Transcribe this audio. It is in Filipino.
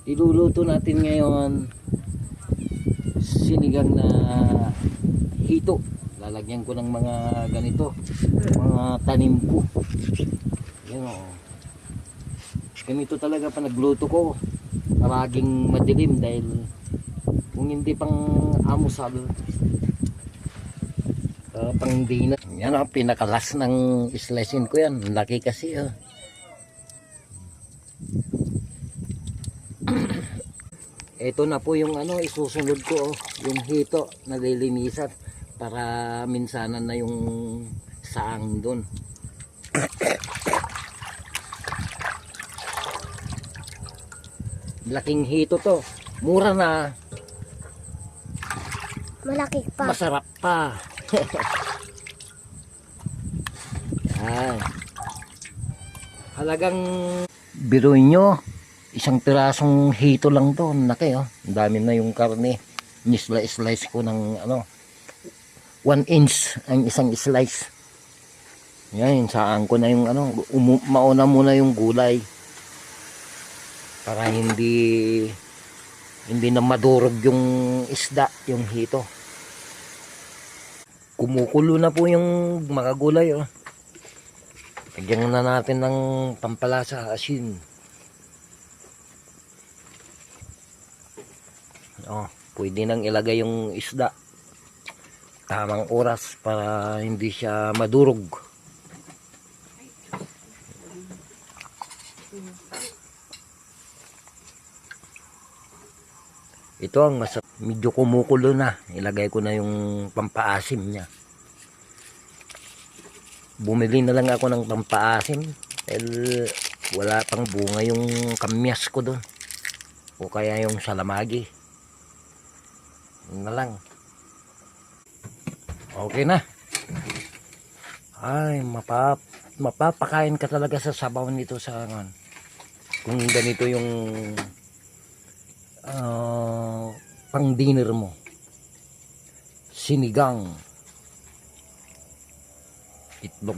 Iluluto natin ngayon sinigang na hito. Lalagyan ko ng mga ganito, mga tanim ko. Yan o. Ganito talaga pa nagluto ko. Paraging madilim dahil kung hindi pang amusal, pang dinner. Yan o, pinakalas ng slicing ko yan. Laki kasi o. Ito na po yung ano isusunod ko, yung hito na lilinisan para minsanan na yung saang doon. Laking hito to, mura na, Malaki pa. masarap pa. Yan. Halagang biruin nyo, isang pirasong hito lang to, laki oh. Ang dami na yung karne. Ni-slice ko ng ano 1 inch ang isang slice. Yan, saan ko na yung ano, mauna muna yung gulay para hindi na madurog yung isda, yung hito. Kumukulo na po yung mga gulay oh. Lagyan na natin ng pampalasa, asin. Oh, pwede nang ilagay yung isda. Tamang oras para hindi siya madurog. Ito ang masarap. Medyo kumukulo na. Ilagay ko na yung pampaasim niya. Bumili na lang ako ng pampaasim. Dahil wala pang bunga yung kamyas ko doon. O kaya yung salamagi. Yun na lang. Okay na. Ay, mapapakain ka talaga sa sabaw nito sa kung ganito yung pang dinner mo. Sinigang itlog.